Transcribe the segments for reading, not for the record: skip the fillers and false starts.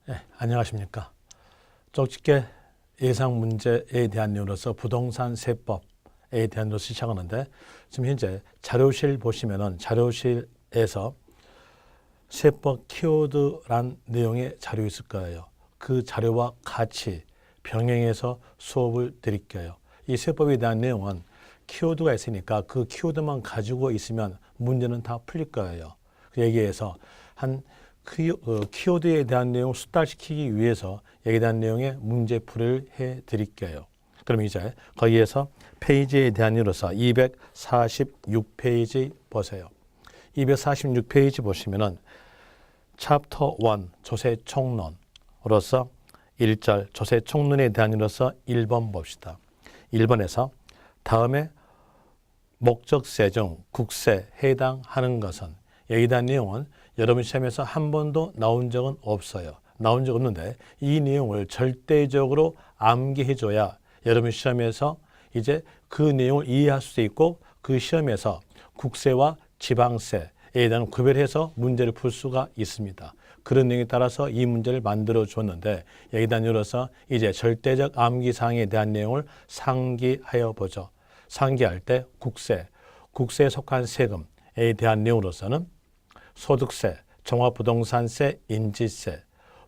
네, 안녕하십니까. 쪽집게 예상 문제에 대한 내용으로서 부동산 세법에 대한 내용으로 시작하는데, 지금 현재 자료실 보시면은 자료실에서 세법 키워드란 내용의 자료 있을 거예요. 그 자료와 같이 병행해서 수업을 드릴게요. 이 세법에 대한 내용은 키워드가 있으니까 그 키워드만 가지고 있으면 문제는 다 풀릴 거예요. 여기에서 한 키워드에 대한 내용을 숙달시키기 위해서 여기에 대한 내용의 문제풀이를 해드릴게요. 그럼 이제 거기에서 페이지에 대한 이로서 246페이지 보세요. 246페이지 보시면은 챕터 1 조세총론으로서 1절 조세총론에 대한 이로서 1번 봅시다. 1번에서 다음에 목적세 중 국세 해당하는 것은, 여기에 대한 내용은 여러분 시험에서 한 번도 나온 적은 없어요. 나온 적 없는데 이 내용을 절대적으로 암기해줘야 여러분 시험에서 이제 그 내용을 이해할 수 있고 그 시험에서 국세와 지방세에 대한 구별해서 문제를 풀 수가 있습니다. 그런 내용에 따라서 이 문제를 만들어 줬는데, 여기에 대한 이로서 이제 절대적 암기사항에 대한 내용을 상기하여 보죠. 상기할 때 국세에 속한 세금에 대한 내용으로서는 소득세, 종합부동산세, 인지세,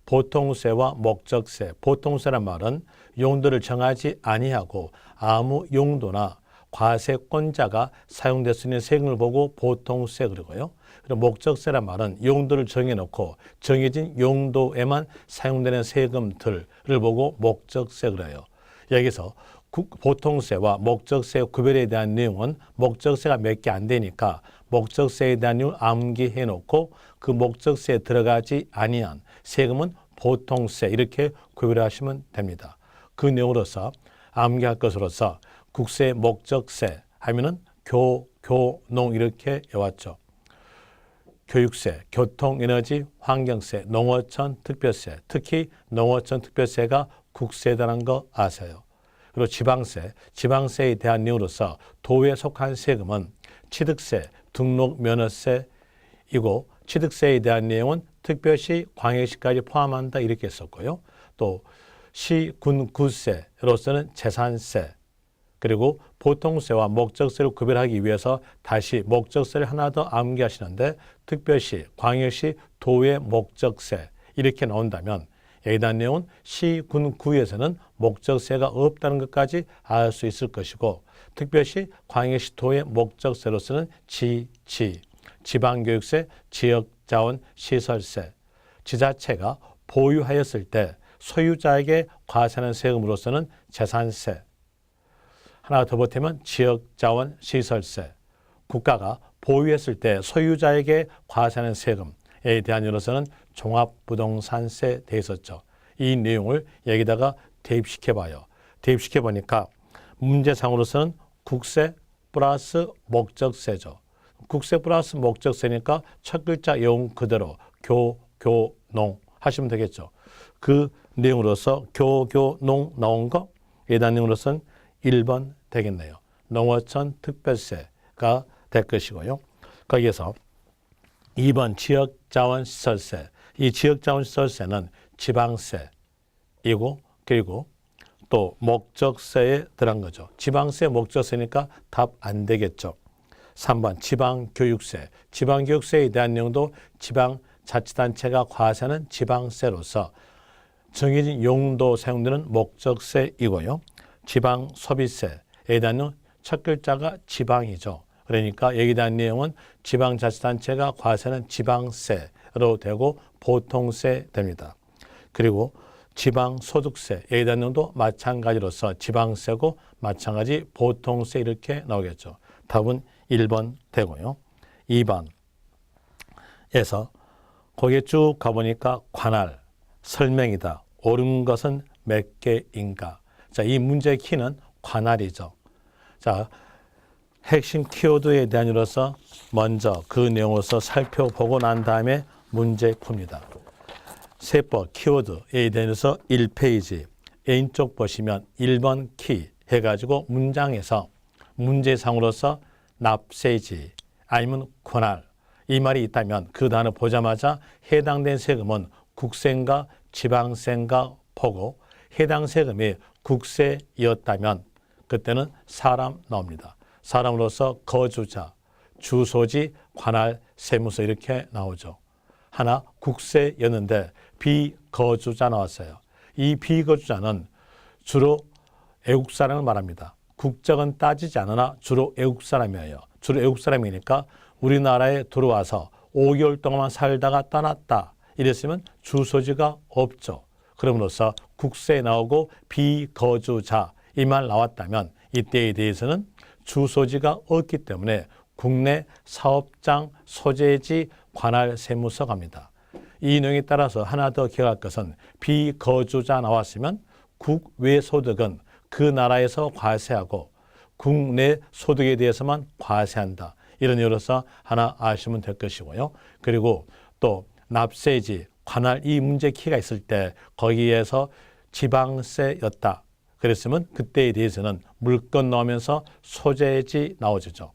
보통세와 목적세. 보통세란 말은 용도를 정하지 아니하고 아무 용도나 과세권자가 사용될 수 있는 세금을 보고 보통세 그러고요. 그리고 목적세란 말은 용도를 정해놓고 정해진 용도에만 사용되는 세금들을 보고 목적세 그래요. 여기서 보통세와 목적세 구별에 대한 내용은 목적세가 몇 개 안 되니까 목적세에 대한 내용을 암기해 놓고 그 목적세에 들어가지 아니한 세금은 보통세 이렇게 구별하시면 됩니다. 그 내용으로서 암기할 것으로서 국세, 목적세 하면은 교농 이렇게 해왔죠. 교육세, 교통, 에너지, 환경세, 농어촌, 특별세, 특히 농어촌 특별세가 국세라는 거 아세요. 그리고 지방세에 대한 내용으로서 도에 속한 세금은 취득세, 등록 면허세이고, 취득세에 대한 내용은 특별시, 광역시까지 포함한다 이렇게 했었고요. 또 시, 군, 구세로서는 재산세, 그리고 보통세와 목적세를 구별하기 위해서 다시 목적세를 하나 더 암기하시는데, 특별시, 광역시, 도의 목적세 이렇게 나온다면 여기에 대한 내용은 시, 군, 구에서는 목적세가 없다는 것까지 알 수 있을 것이고, 특별시, 광역시, 도의 목적세로서는 지방교육세, 지역자원, 시설세, 지자체가 보유하였을 때 소유자에게 과세하는 세금으로서는 재산세, 하나 더 보태면 지역자원, 시설세, 국가가 보유했을 때 소유자에게 과세하는 세금에 대한 이로서는 종합부동산세 돼 있었죠. 이 내용을 여기다가 대입시켜봐요. 대입시켜보니까 문제상으로서는 국세 플러스 목적세죠. 국세 플러스 목적세니까 첫 글자 영 그대로 교농 하시면 되겠죠. 그 내용으로서 교농 나온 거에 대한 내용으로서는 1번 되겠네요. 농어촌 특별세가 될 것이고요. 거기에서 2번 지역자원시설세. 이 지역자원시설세는 지방세이고, 그리고 또 목적세에 들어간 거죠. 지방세, 목적세니까 답 안 되겠죠. 3번 지방교육세. 지방교육세에 대한 내용도 지방자치단체가 과세하는 지방세로서 정해진 용도 사용되는 목적세이고요. 지방소비세에 대한 첫 글자가 지방이죠. 그러니까 여기에 대한 내용은 지방자치단체가 과세하는 지방세로 되고 보통세 됩니다. 그리고 지방소득세에 대한 내용도 마찬가지로서 지방세고 마찬가지 보통세 이렇게 나오겠죠. 답은 1번 되고요. 2번에서 거기에 쭉 가보니까 관할, 설명이다. 옳은 것은 몇 개인가? 자, 이 문제의 키는 관할이죠. 자, 핵심 키워드에 대한 이로서 먼저 그 내용으로서 살펴보고 난 다음에 문제 풉니다. 세법 키워드에 대해서 1페이지 A쪽 보시면 1번 키 해가지고 문장에서 문제상으로서 납세지 아니면 관할 이 말이 있다면 그 단어 보자마자 해당된 세금은 국세인가 지방세인가 보고 해당 세금이 국세였다면 그때는 사람 나옵니다. 사람으로서 거주자, 주소지, 관할, 세무서 이렇게 나오죠. 하나 국세였는데 비거주자 나왔어요. 이 비거주자는 주로 외국 사람을 말합니다. 국적은 따지지 않으나 주로 외국 사람이에요. 주로 외국 사람이니까 우리나라에 들어와서 5개월 동안만 살다가 떠났다. 이랬으면 주소지가 없죠. 그럼으로써 국세에 나오고 비거주자 이 말 나왔다면 이때에 대해서는 주소지가 없기 때문에 국내 사업장 소재지 관할 세무서 갑니다. 이 내용에 따라서 하나 더 기억할 것은 비거주자 나왔으면 국외 소득은 그 나라에서 과세하고 국내 소득에 대해서만 과세한다. 이런 이유로서 하나 아시면 될 것이고요. 그리고 또 납세지, 관할 이 문제 키가 있을 때 거기에서 지방세였다. 그랬으면 그때에 대해서는 물건 나오면서 소재지 나오죠.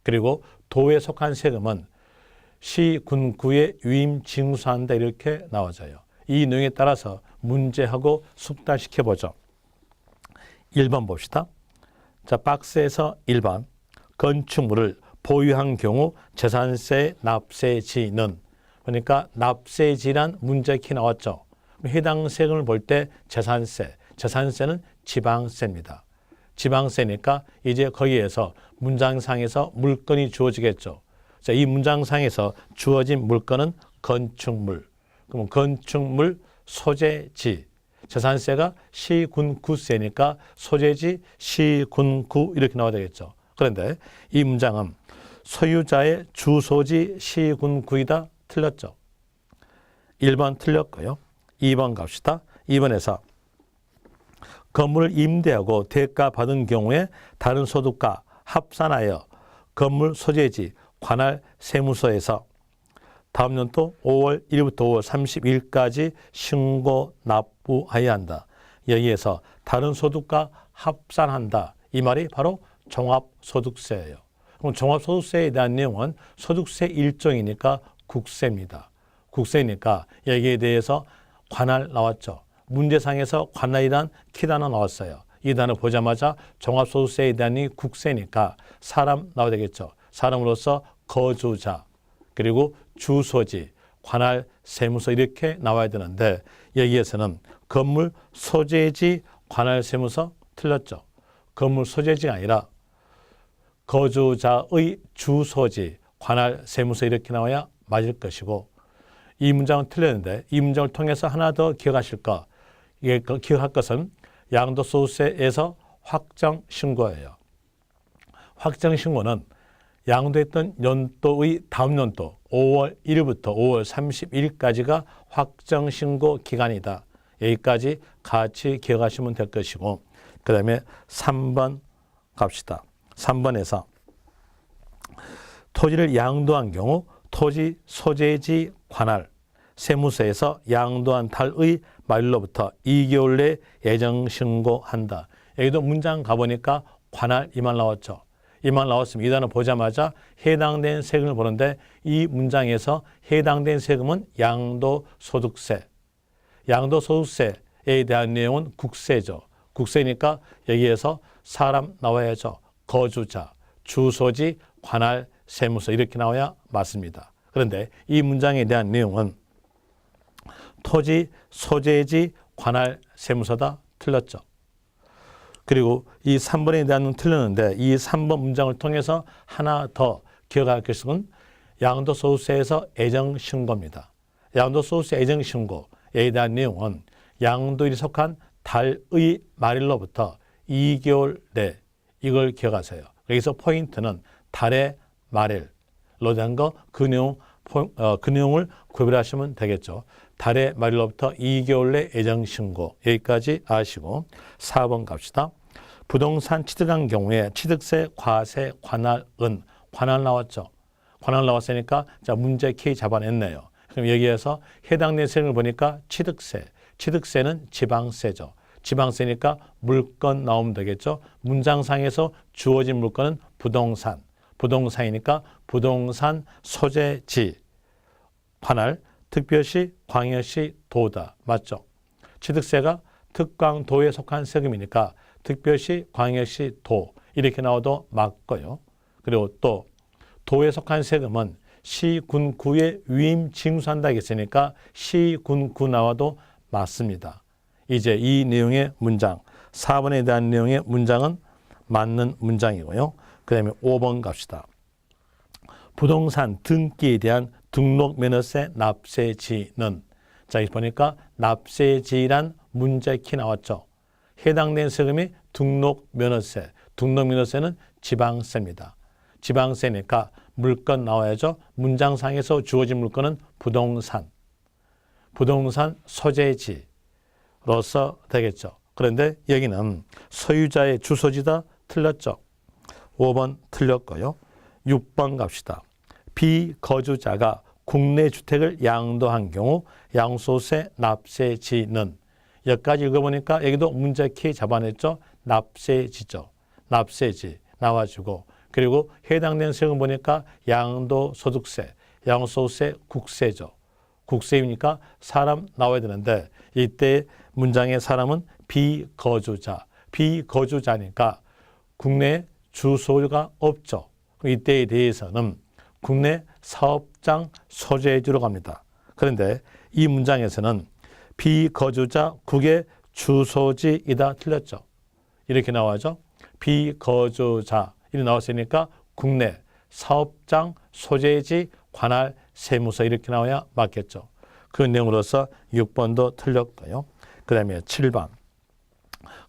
그리고 도에 속한 세금은 시, 군, 구에 유임 징수한다 이렇게 나와져요. 이 내용에 따라서 문제하고 숙달시켜보죠. 1번 봅시다. 자, 박스에서 1번 건축물을 보유한 경우 재산세 납세지는 그러니까 납세지란 문제키 나왔죠. 해당 세금을 볼 때 재산세는 지방세입니다. 지방세니까 이제 거기에서 문장상에서 물건이 주어지겠죠. 자, 이 문장상에서 주어진 물건은 건축물. 그럼 건축물 소재지. 재산세가 시, 군, 구세니까 소재지, 시, 군, 구 이렇게 나와야 되겠죠. 그런데 이 문장은 소유자의 주소지 시, 군, 구이다 틀렸죠. 1번 틀렸고요. 2번 갑시다. 2번에서 건물을 임대하고 대가 받은 경우에 다른 소득과 합산하여 건물 소재지 관할 세무서에서 다음 연도 5월 1일부터 5월 30일까지 신고 납부해야 한다. 여기에서 다른 소득과 합산한다. 이 말이 바로 종합소득세예요. 그럼 종합소득세에 대한 내용은 소득세 일종이니까 국세입니다. 국세니까 여기에 대해서 관할 나왔죠. 문제상에서 관할이란 키단어 나왔어요. 이 단어 보자마자 종합소득세에 대한 이 국세니까 사람 나와야 되겠죠. 사람으로서 거주자 그리고 주소지, 관할, 세무서 이렇게 나와야 되는데 여기에서는 건물 소재지, 관할, 세무서 틀렸죠. 건물 소재지가 아니라 거주자의 주소지, 관할, 세무서 이렇게 나와야 맞을 것이고 이 문장은 틀렸는데 이 문장을 통해서 하나 더 기억하실 거 이게 기억할 것은 양도소득세에서 확정신고예요. 확정신고는 양도했던 연도의 다음 연도 5월 1일부터 5월 30일까지가 확정신고 기간이다. 여기까지 같이 기억하시면 될 것이고 그 다음에 3번 갑시다. 3번에서 토지를 양도한 경우 토지 소재지 관할 세무서에서 양도한 달의 말일로부터 2개월 내에 예정신고한다. 여기도 문장 가보니까 관할 이 말 나왔죠. 이 말 나왔으면 이 단어 보자마자 해당된 세금을 보는데 이 문장에서 해당된 세금은 양도소득세. 양도소득세에 대한 내용은 국세죠. 국세니까 여기에서 사람 나와야죠. 거주자, 주소지, 관할, 세무서 이렇게 나와야 맞습니다. 그런데 이 문장에 대한 내용은 토지, 소재지, 관할, 세무서다 틀렸죠. 그리고 이 3번에 대한 틀렸는데 이 3번 문장을 통해서 하나 더 기억할 것은 양도소득세에서 애정신고입니다. 양도소득세 애정신고에 대한 내용은 양도일이 속한 달의 말일로부터 2개월 내 이걸 기억하세요. 여기서 포인트는 달의 말일로 된 거 그 내용을 구별하시면 되겠죠. 달의 말일로부터 2개월 내 애정신고 여기까지 아시고 4번 갑시다. 부동산 취득한 경우에 취득세, 과세, 관할은 관할 나왔죠. 관할 나왔으니까 자 문제 키 잡아냈네요. 그럼 여기에서 해당된 세금을 보니까 취득세는 지방세죠. 지방세니까 물건 나오면 되겠죠. 문장상에서 주어진 물건은 부동산이니까 부동산 소재지 관할 특별시, 광역시, 도다. 맞죠? 취득세가 특광도에 속한 세금이니까 특별시, 광역시, 도 이렇게 나와도 맞고요. 그리고 또 도에 속한 세금은 시, 군, 구에 위임 징수한다 했으니까 시, 군, 구 나와도 맞습니다. 이제 이 내용의 문장, 4번에 대한 내용의 문장은 맞는 문장이고요. 그 다음에 5번 갑시다. 부동산 등기에 대한 등록면허세 납세지는, 자, 여기 보니까 납세지란 문제키 나왔죠. 해당된 세금이 등록면허세, 등록면허세는 지방세입니다. 지방세니까 물건 나와야죠. 문장상에서 주어진 물건은 부동산, 부동산 소재지로서 되겠죠. 그런데 여기는 소유자의 주소지다. 틀렸죠. 5번 틀렸고요. 6번 갑시다. 비거주자가 국내 주택을 양도한 경우 양도세 납세지는, 여기까지 읽어보니까 여기도 문제키 잡아냈죠. 납세지죠. 납세지 나와주고, 그리고 해당된 세금 보니까 양도소득세, 양도소득세 국세죠. 국세이니까 사람 나와야 되는데 이때 문장의 사람은 비거주자, 비거주자니까 국내 주소가 없죠. 이때에 대해서는 국내 사업장 소재지로 갑니다. 그런데 이 문장에서는 비거주자 국의 주소지이다. 틀렸죠. 이렇게 나와죠. 비거주자 이렇게 나왔으니까 국내 사업장 소재지 관할 세무서 이렇게 나와야 맞겠죠. 그 내용으로서 6번도 틀렸고요. 그 다음에 7번.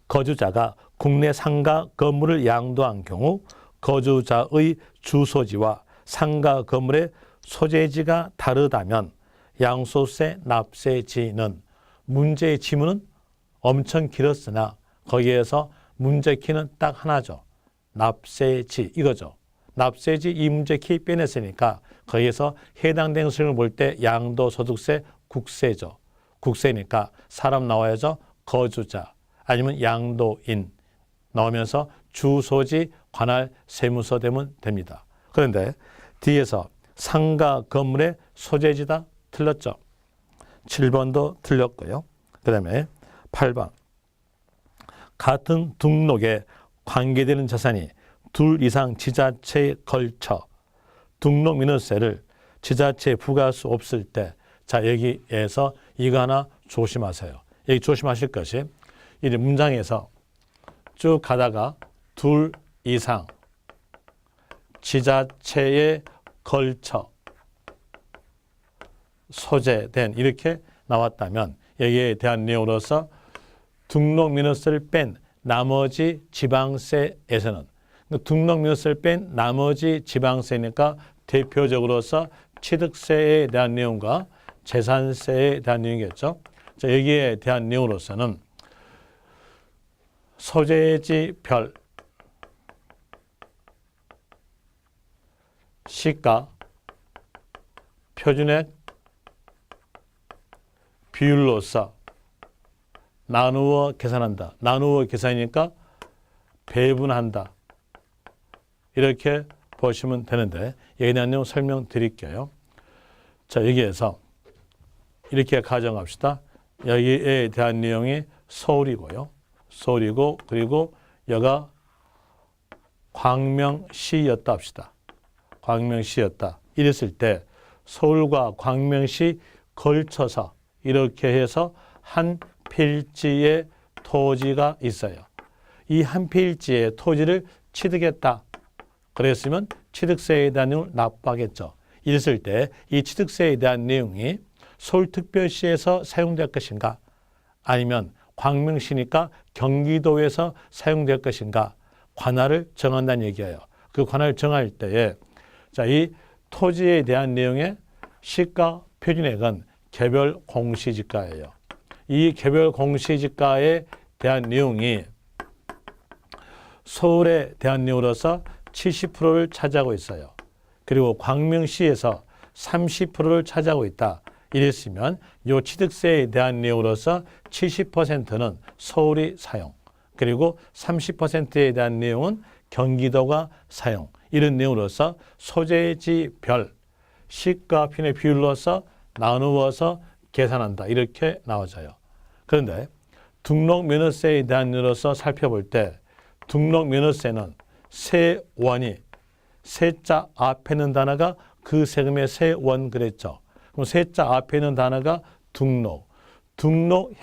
거주자가 국내 상가 건물을 양도한 경우 거주자의 주소지와 상가 건물의 소재지가 다르다면 양도세 납세지는, 문제의 지문은 엄청 길었으나 거기에서 문제키는 딱 하나죠. 납세지 이거죠. 납세지 이 문제키 빼냈으니까 거기에서 해당된 세금을 볼 때 양도소득세 국세죠. 국세니까 사람 나와야죠. 거주자 아니면 양도인 나오면서 주소지 관할 세무서 되면 됩니다. 그런데 뒤에서 상가 건물의 소재지다. 틀렸죠. 7번도 틀렸고요. 그 다음에 8번. 같은 등록에 관계되는 자산이 둘 이상 지자체에 걸쳐 등록민원세를 지자체에 부과할 수 없을 때, 자, 여기에서 이거 하나 조심하세요. 여기 조심하실 것이, 이 문장에서 쭉 가다가 둘 이상 지자체에 걸쳐 소재된 이렇게 나왔다면 여기에 대한 내용으로서 등록민원세를 뺀 나머지 지방세에서는, 등록민원세를 뺀 나머지 지방세니까 대표적으로서 취득세에 대한 내용과 재산세에 대한 내용이겠죠. 자, 여기에 대한 내용으로서는 소재지별 시가 표준액 비율로서 나누어 계산한다. 나누어 계산이니까 배분한다. 이렇게 보시면 되는데 여기에 대한 내용 설명드릴게요. 자, 여기에서 이렇게 가정합시다. 여기에 대한 내용이 서울이고요. 서울이고, 그리고 여가 광명시였다 합시다. 광명시였다. 이랬을 때 서울과 광명시 걸쳐서 이렇게 해서 한 필지의 토지가 있어요. 이 한 필지의 토지를 취득했다. 그랬으면 취득세에 대한 내용을 납부하겠죠. 이랬을 때 이 취득세에 대한 내용이 서울특별시에서 사용될 것인가, 아니면 광명시니까 경기도에서 사용될 것인가, 관할을 정한다는 얘기예요. 그 관할을 정할 때에, 자, 이 토지에 대한 내용의 시가 표준액은 개별 공시지가예요. 이 개별 공시지가에 대한 내용이 서울에 대한 내용으로서 70%를 차지하고 있어요. 그리고 광명시에서 30%를 차지하고 있다. 이랬으면 이 취득세에 대한 내용으로서 70%는 서울이 사용, 그리고 30%에 대한 내용은 경기도가 사용, 이런 내용으로서 소재지별 시가 표준의 비율로서 나누어서 계산한다. 이렇게 나와져요. 그런데 등록면허세에 대한 예로서 살펴볼 때 등록면허세는 세원이 세자 앞에 있는 단어가 그 세금의 세원 그랬죠. 그럼 세자 앞에 있는 단어가 등록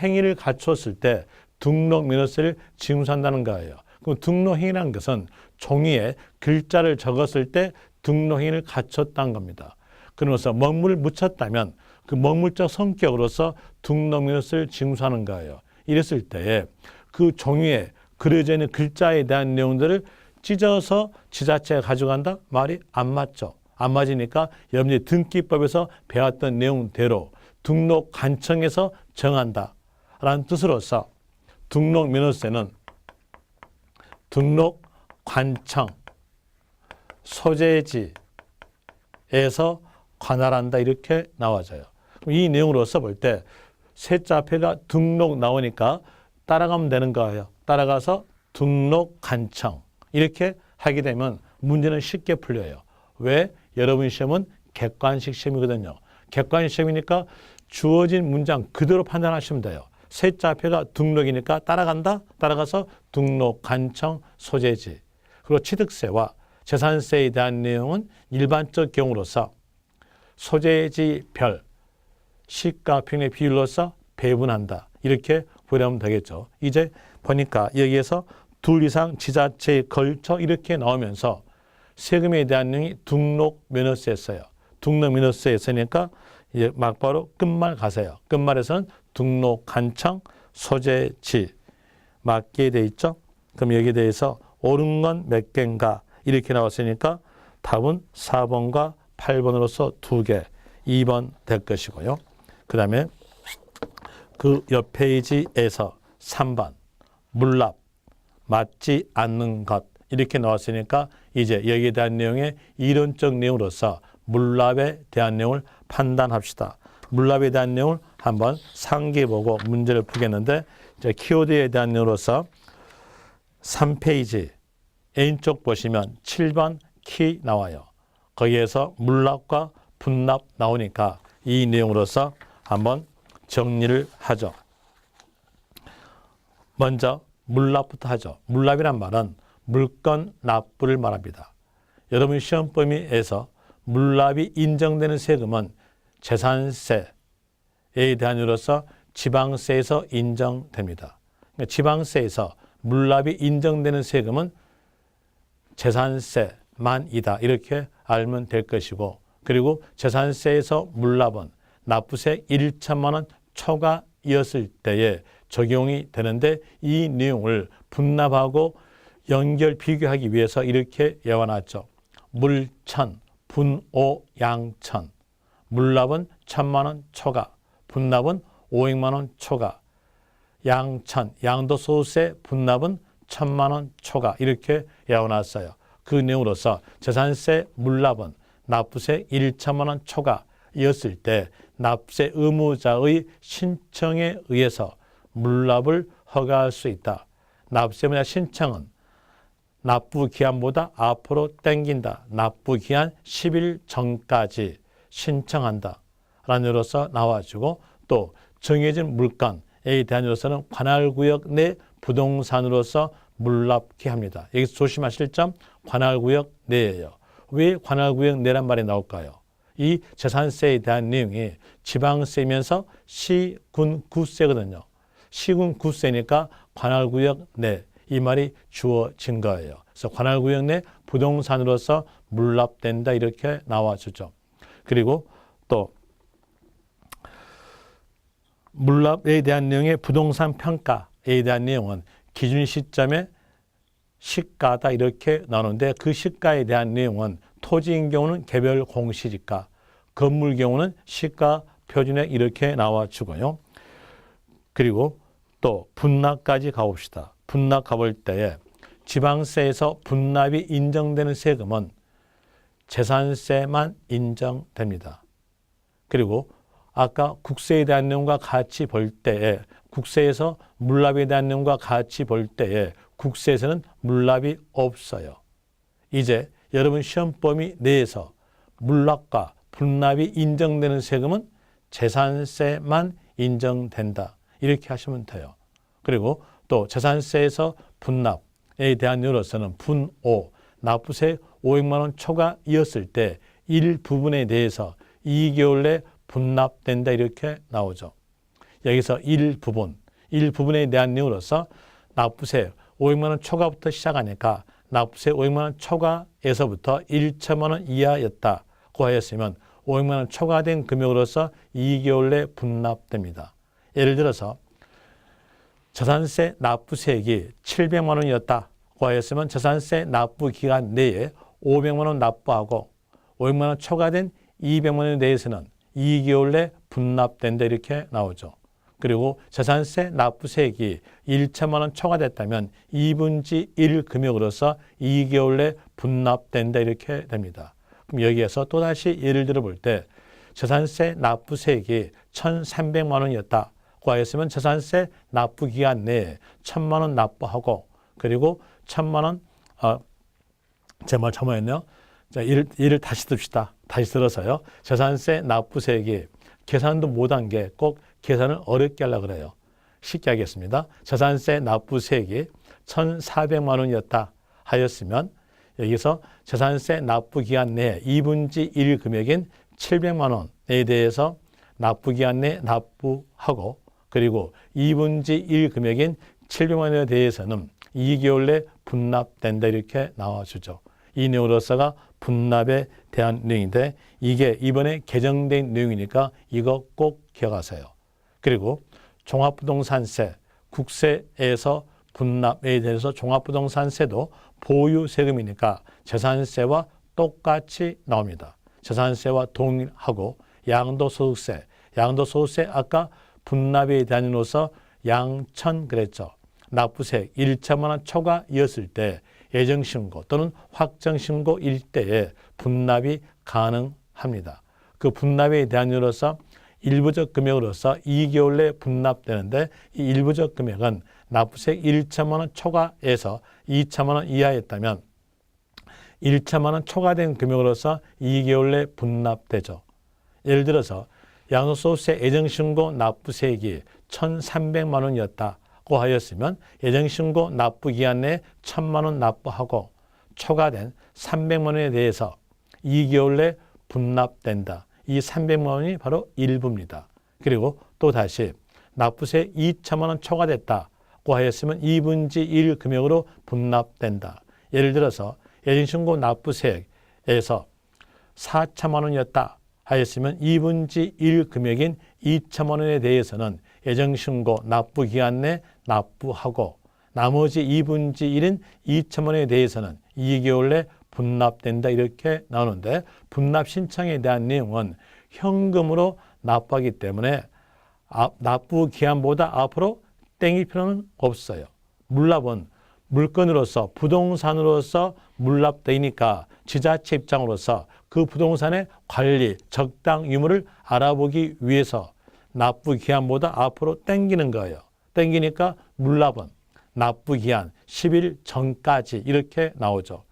행위를 갖췄을 때 등록면허세를 징수한다는 거예요. 그럼 등록행위라는 것은 종이에 글자를 적었을 때 등록행위를 갖췄다는 겁니다. 그러면서 먹물을 묻혔다면 그 먹물적 성격으로서 등록면허세를 징수하는 거예요. 이랬을 때에 그 종이에 그려져 있는 글자에 대한 내용들을 찢어서 지자체가 가져간다? 말이 안 맞죠. 안 맞으니까 여러분들이 등기법에서 배웠던 내용대로 등록관청에서 정한다 라는 뜻으로서 등록면허세는 등록관청 소재지에서 관할한다 이렇게 나와져요. 이 내용으로서 볼 때 세자 앞에가 등록 나오니까 따라가면 되는 거예요. 따라가서 등록관청 이렇게 하게 되면 문제는 쉽게 풀려요. 왜? 여러분 시험은 객관식 시험이거든요. 객관식 시험이니까 주어진 문장 그대로 판단하시면 돼요. 세자 앞에가 등록이니까 따라간다? 따라가서 등록관청 소재지. 그리고 취득세와 재산세에 대한 내용은 일반적 경우로서 소재지별 시가 평의 비율로서 배분한다. 이렇게 보려면 되겠죠. 이제 보니까 여기에서 둘 이상 지자체에 걸쳐 이렇게 나오면서 세금에 대한 내용이 등록면허세였어요. 등록면허세였으니까 이제 막바로 끝말 가세요. 끝말에서는 등록관청 소재지 맞게 돼 있죠. 그럼 여기에 대해서 옳은 건 몇 개인가 이렇게 나왔으니까 답은 4번과 8번으로서 2개, 2번 될 것이고요. 그 다음에 그 옆 페이지에서 3번 물납 맞지 않는 것 이렇게 나왔으니까 이제 여기에 대한 내용의 이론적 내용으로서 물납에 대한 내용을 판단합시다. 물납에 대한 내용을 한번 상기해 보고 문제를 풀겠는데 이제 키워드에 대한 내용으로서 3페이지 N쪽 보시면 7번 키 나와요. 거기에서 물납과 분납 나오니까 이 내용으로서 한번 정리를 하죠. 먼저 물납부터 하죠. 물납이란 말은 물건 납부를 말합니다. 여러분 시험 범위에서 물납이 인정되는 세금은 재산세에 대한 이유로서 지방세에서 인정됩니다. 그러니까 지방세에서 물납이 인정되는 세금은 재산세만이다. 이렇게 알면 될 것이고 그리고 재산세에서 물납은 납부세 1천만 원 초과이었을 때에 적용이 되는데 이 내용을 분납하고 연결 비교하기 위해서 이렇게 외워놨죠. 물천, 분오, 양천. 물납은 1,000만 원 초과, 분납은 500만 원 초과. 양천, 양도소득세 분납은 1,000만 원 초과 이렇게 외워놨어요. 그 내용으로서 재산세 물납은 납부세 1천만 원 초과이었을 때 납세 의무자의 신청에 의해서 물납을 허가할 수 있다. 납세 의무자 신청은 납부 기한보다 앞으로 당긴다. 납부 기한 10일 전까지 신청한다. 라는 의로서 나와주고 또 정해진 물건에 대한 의로서는 관할구역 내 부동산으로서 물납케 합니다. 여기서 조심하실 점 관할구역 내예요. 왜 관할구역 내란 말이 나올까요? 이 재산세에 대한 내용이 지방세면서 시, 군, 구세거든요. 시군 구세니까 관할구역 내 이 말이 주어진 거예요. 그래서 관할구역 내 부동산으로서 물납된다 이렇게 나와주죠. 그리고 또 물납에 대한 내용의 부동산 평가에 대한 내용은 기준 시점에 시가다 이렇게 나오는데 그 시가에 대한 내용은 토지인 경우는 개별 공시지가, 건물 경우는 시가 표준액 이렇게 나와주고요. 그리고 또 분납까지 가봅시다. 분납 가볼 때에 지방세에서 분납이 인정되는 세금은 재산세만 인정됩니다. 그리고 아까 국세에 대한 내용과 같이 볼 때에 국세에서 물납에 대한 내용과 같이 볼 때에 국세에서는 물납이 없어요. 이제 여러분 시험 범위 내에서 물납과 분납이 인정되는 세금은 재산세만 인정된다. 이렇게 하시면 돼요. 그리고 또 재산세에서 분납에 대한 이유로서는 분오, 납부세 500만 원 초과이었을 때 일부분에 대해서 2개월 내 분납된다 이렇게 나오죠. 여기서 일부분에 대한 이유로서 납부세 500만 원 초과부터 시작하니까 납부세 500만 원 초과에서부터 1천만 원 이하였다고 하였으면 500만 원 초과된 금액으로서 2개월 내 분납됩니다. 예를 들어서 재산세 납부세액이 700만 원이었다고 하였으면 재산세 납부 기간 내에 500만 원 납부하고 500만 원 초과된 200만 원에 대해서는 2개월 내 분납된다 이렇게 나오죠. 그리고 재산세 납부세액이 1천만 원 초과됐다면 2분지 1 금액으로서 2개월 내 분납된다 이렇게 됩니다. 그럼 여기에서 또다시 예를 들어 볼 때 재산세 납부세액이 1,300만 원이었다고 하였으면 재산세 납부 기간 내에 1,000만 원 납부하고 그리고 1,000만 원 제 말 잘못했네요. 자, 이를 다시 듭시다. 다시 들어서요. 재산세 납부세액이 계산도 못한 게 꼭 계산을 어렵게 하려고 그래요. 쉽게 하겠습니다. 재산세 납부세액이 1,400만 원이었다 하였으면 여기서 재산세 납부 기간 내에 2분지 1 금액인 700만 원에 대해서 납부 기간 내에 납부하고 그리고 2분지 1 금액인 700만 원에 대해서는 2개월 내 분납된다 이렇게 나와주죠. 이 내용으로서가 분납에 대한 내용인데 이게 이번에 개정된 내용이니까 이거 꼭 기억하세요. 그리고 종합부동산세, 국세에서 분납에 대해서 종합부동산세도 보유세금이니까 재산세와 똑같이 나옵니다. 재산세와 동일하고 양도소득세 아까 분납에 대한 이유로서 양천 그랬죠. 납부세액 1천만 원 초과이었을 때 예정신고 또는 확정신고일 때에 분납이 가능합니다. 그 분납에 대한 이유로서 일부적 금액으로서 2개월 내에 분납되는데 이 일부적 금액은 납부세액 1천만 원 초과에서 2천만 원 이하였다면 1천만 원 초과된 금액으로서 2개월 내에 분납되죠. 예를 들어서 양도소득세 예정신고 납부세액이 1,300만 원이었다고 하였으면 예정신고 납부기간 내에 1,000만 원 납부하고 초과된 300만 원에 대해서 2개월 내에 분납된다. 이 300만 원이 바로 일부입니다. 그리고 또 다시 납부세 2천만 원 초과됐다고 하였으면 2분지 1 금액으로 분납된다. 예를 들어서 예정신고 납부세액에서 4천만 원이었다 하였으면 2분지 1 금액인 2천만 원에 대해서는 예정신고 납부기간 내 납부하고 나머지 2분지 1인 2천만 원에 대해서는 2개월 내 분납된다 이렇게 나오는데 분납 신청에 대한 내용은 현금으로 납부하기 때문에 납부 기한보다 앞으로 땡길 필요는 없어요. 물납은 물건으로서 부동산으로서 물납되니까 지자체 입장으로서 그 부동산의 관리, 적당 유무를 알아보기 위해서 납부 기한보다 앞으로 땡기는 거예요. 땡기니까 물납은 납부 기한 10일 전까지 이렇게 나오죠.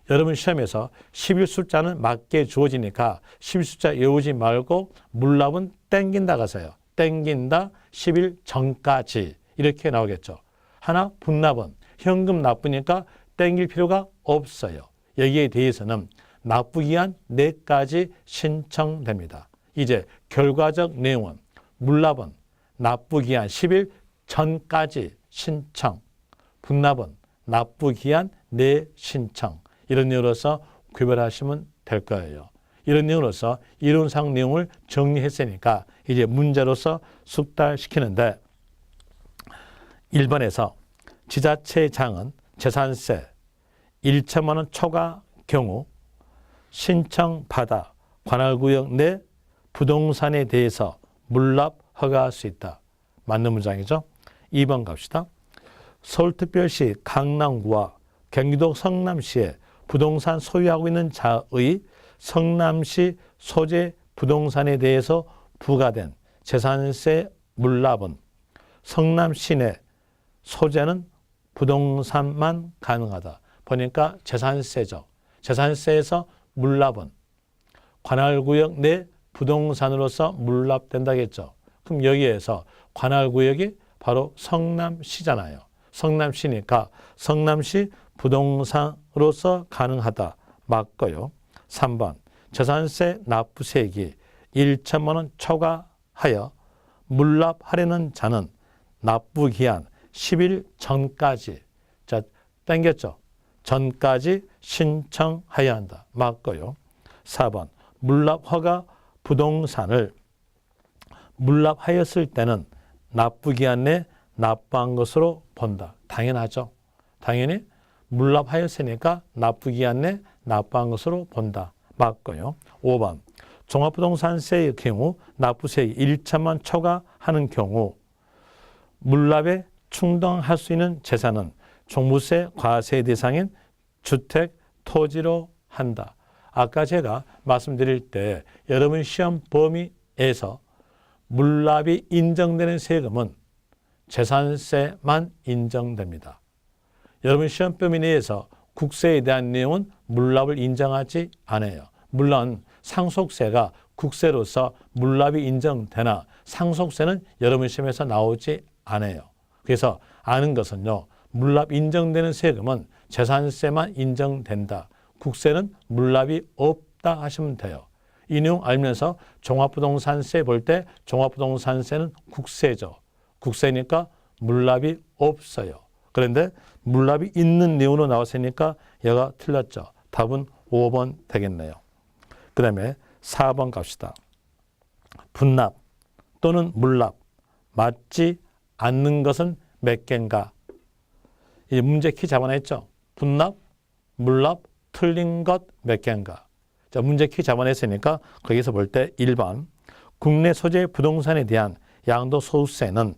여러분 시험에서 10일 숫자는 맞게 주어지니까 10일 숫자 외우지 말고 물납은 땡긴다 가세요. 땡긴다 10일 전까지 이렇게 나오겠죠. 하나 분납은 현금 납부니까 땡길 필요가 없어요. 여기에 대해서는 납부기한 4가지 신청됩니다. 이제 결과적 내용은 물납은 납부기한 10일 전까지 신청, 분납은 납부기한 내 신청 이런 내용으로서 구별하시면 될 거예요. 이런 내용으로서 이론상 내용을 정리했으니까 이제 문제로서 숙달시키는데 1번에서 지자체장은 재산세 1천만 원 초과 경우 신청받아 관할구역 내 부동산에 대해서 물납 허가할 수 있다. 맞는 문장이죠. 2번 갑시다. 서울특별시 강남구와 경기도 성남시에 부동산 소유하고 있는 자의 성남시 소재 부동산에 대해서 부과된 재산세 물납은 성남시 내 소재는 부동산만 가능하다. 보니까 재산세죠. 재산세에서 물납은 관할구역 내 부동산으로서 물납된다겠죠. 그럼 여기에서 관할구역이 바로 성남시잖아요. 성남시니까 성남시 부동산으로서 가능하다. 맞고요. 3번 재산세 납부세액이 1천만 원 초과하여 물납하려는 자는 납부기한 10일 전까지, 자, 땡겼죠. 전까지 신청해야 한다. 맞고요. 4번 물납허가 부동산을 물납하였을 때는 납부기한 내 납부한 것으로 본다. 당연하죠. 당연히 물납하였으니까 납부기한 내 납부한 것으로 본다. 맞고요. 5번 종합부동산세의 경우 납부세액이 1천만 초과하는 경우 물납에 충당할 수 있는 재산은 종부세 과세 대상인 주택, 토지로 한다. 아까 제가 말씀드릴 때 여러분 시험 범위에서 물납이 인정되는 세금은 재산세만 인정됩니다. 여러분 시험 범위 내에서 국세에 대한 내용은 물납을 인정하지 않아요. 물론 상속세가 국세로서 물납이 인정되나 상속세는 여러분 시험에서 나오지 않아요. 그래서 아는 것은요. 물납 인정되는 세금은 재산세만 인정된다. 국세는 물납이 없다 하시면 돼요. 이 내용 알면서 종합부동산세 볼 때 종합부동산세는 국세죠. 국세니까 물납이 없어요. 그런데 물납이 있는 내용으로 나왔으니까 얘가 틀렸죠. 답은 5번 되겠네요. 그 다음에 4번 갑시다. 분납 또는 물납 맞지 않는 것은 몇 개인가? 이 문제 키 잡아냈죠. 분납, 물납, 틀린 것 몇 개인가? 자, 문제 키 잡아냈으니까 거기서 볼 때 1번 국내 소재 부동산에 대한 양도소득세는